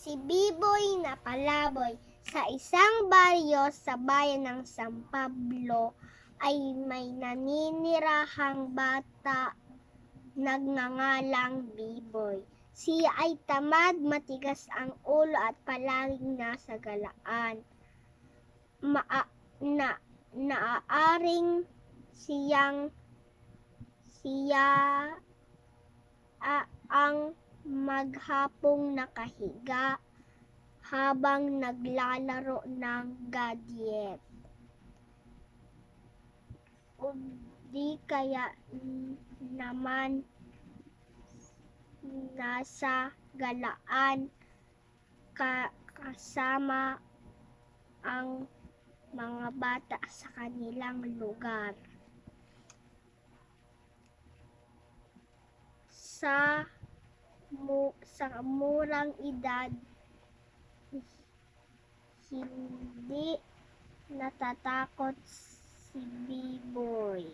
Si Biboy na palaboy. Sa isang baryo sa bayan ng San Pablo ay may naninirahang bata nagngangalang Biboy. Siya ay tamad, matigas ang ulo at palaging nasa galaan. Naaaring siya ang maghapong nakahiga habang naglalaro ng gadget. O di kaya naman nasa galaan kasama ang mga bata sa kanilang lugar. Sa murang edad, hindi natatakot si Biboy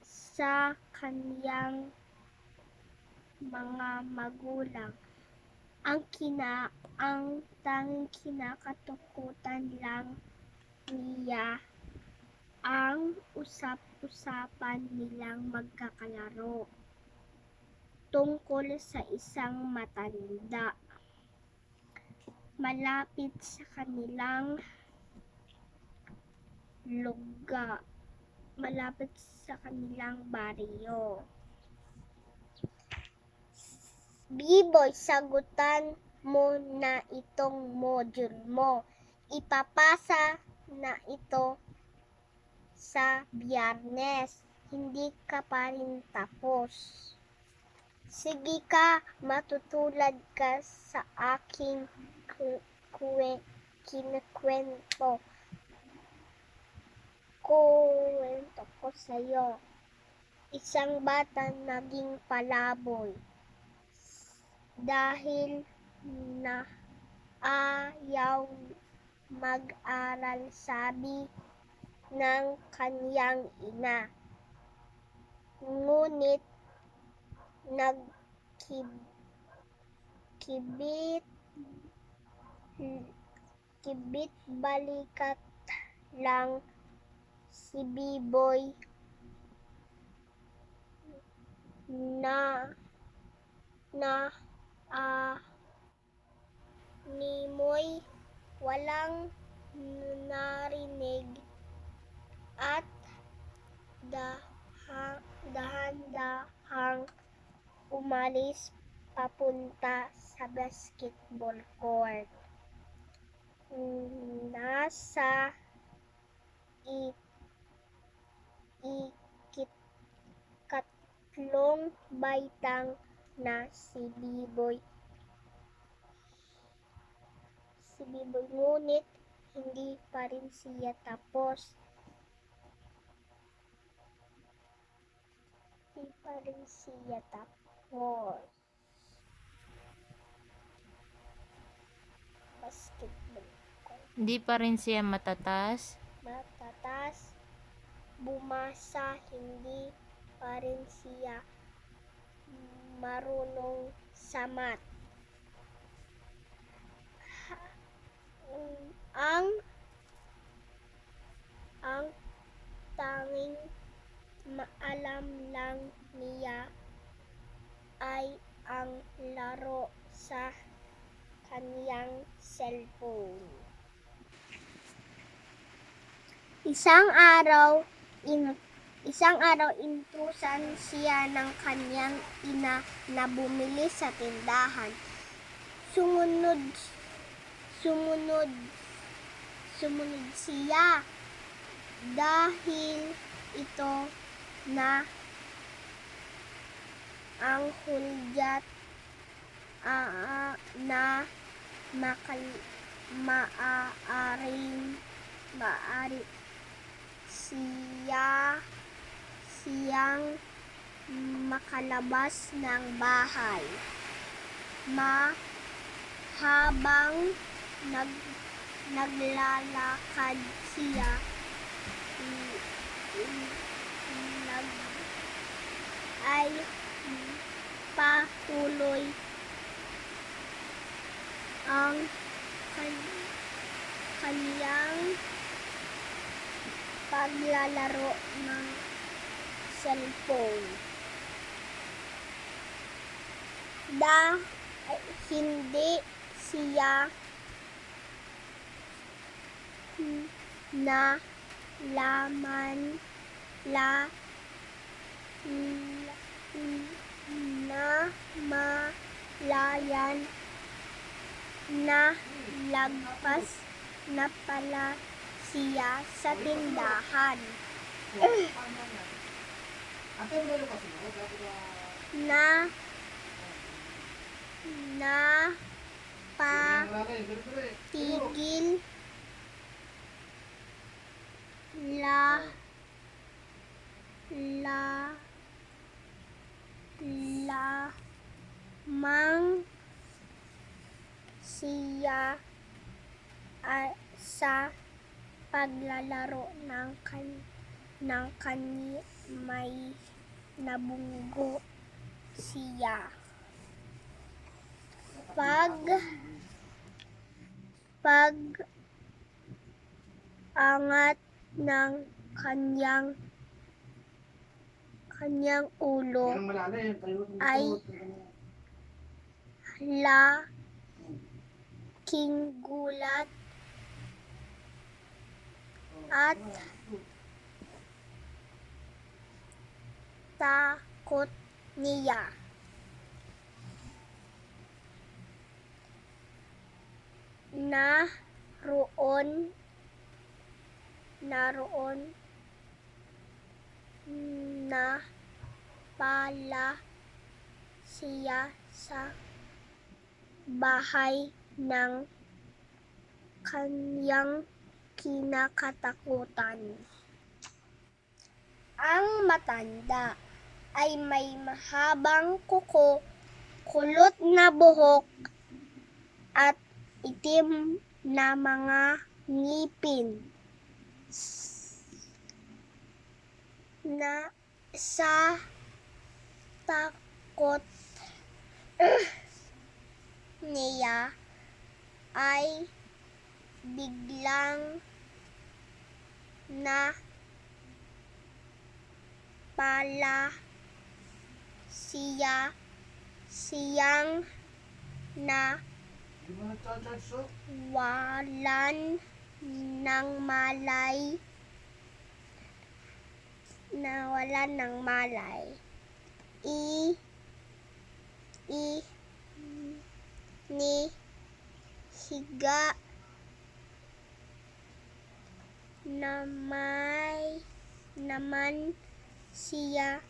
sa kaniyang mga magulang. Ang tanging kinakatakutan lang niya ang usap-usapan nilang magkakalaro tungkol sa isang matanda malapit sa kanilang baryo. Biboy, sagutan mo na itong module mo. Ipapasa na ito sa Biyernes. Hindi ka pa rin tapos. Sige ka, matutulad ka sa aking kinukwento ko sa'yo. Isang bata naging palaboy dahil na ayaw mag-aral, sabi ng kaniyang ina. Ngunit kibit-balikat lang si Biboy na nimoy walang narinig at dahan-dahang umalis papunta sa basketball court. Nasa ikatlong baitang na si Biboy, ngunit hindi pa rin siya tapos. Basketball. Hindi pa rin siya matatas. Bumasa, hindi pa rin siya marunong sa math. Ang tanging maalam lang niya ay ang laro sa kaniyang cellphone. Isang araw, inutusan siya ng kaniyang ina na bumili sa tindahan. Sumunod siya dahil ito na ang hudyat na maaari siyang makalabas ng bahay. Habang naglalakad siya, ay tuloy ang kaniyang paglalaro ng cellphone. Hindi siya namalayan na lagpas na pala siya sa tindahan. Napatigil lamang siya sa paglalaro ng may nabunggo siya. Pag-angat ng kanyang ulo ay laking gulat at takot niya. Naroon na pala siya sa bahay ng kanyang kinakatakutan. Ang matanda ay may mahabang kuko, kulot na buhok, at itim na mga ngipin. Na sa takot niya ay biglang na pala siyang nawalan ng malay. Inihiga naman siya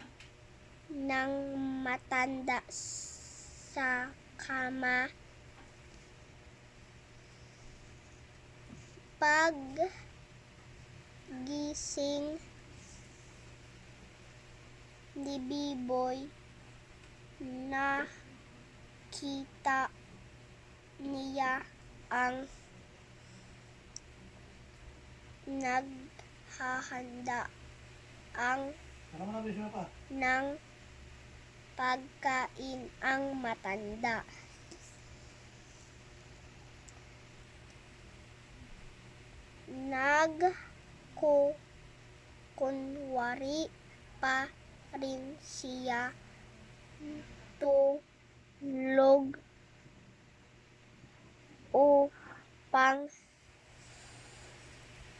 ng matanda sa kama. Paggising ni Biboy, nakita niya ang naghahanda ng pagkain ang matanda. Nagkukunwari pa rin siya tulog upang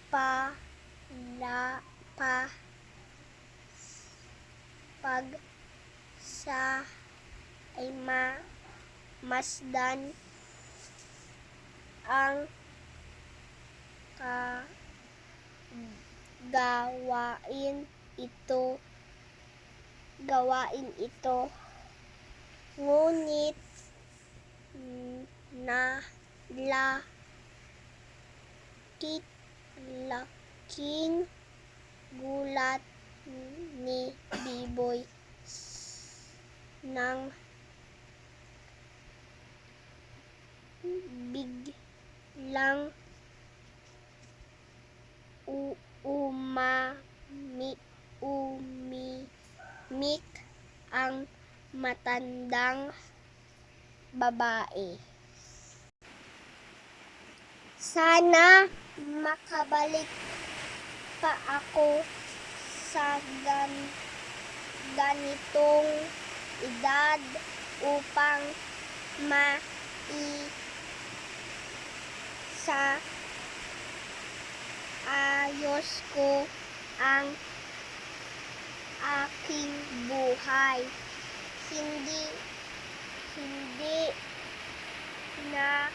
pag siya ay masdan ang gawain ito, ngunit laking gulat ni Biboy nang biglang umimik ang matandang babae. Sana makabalik pa ako sa ganitong edad upang ayos ko ang aking buhay. Hindi na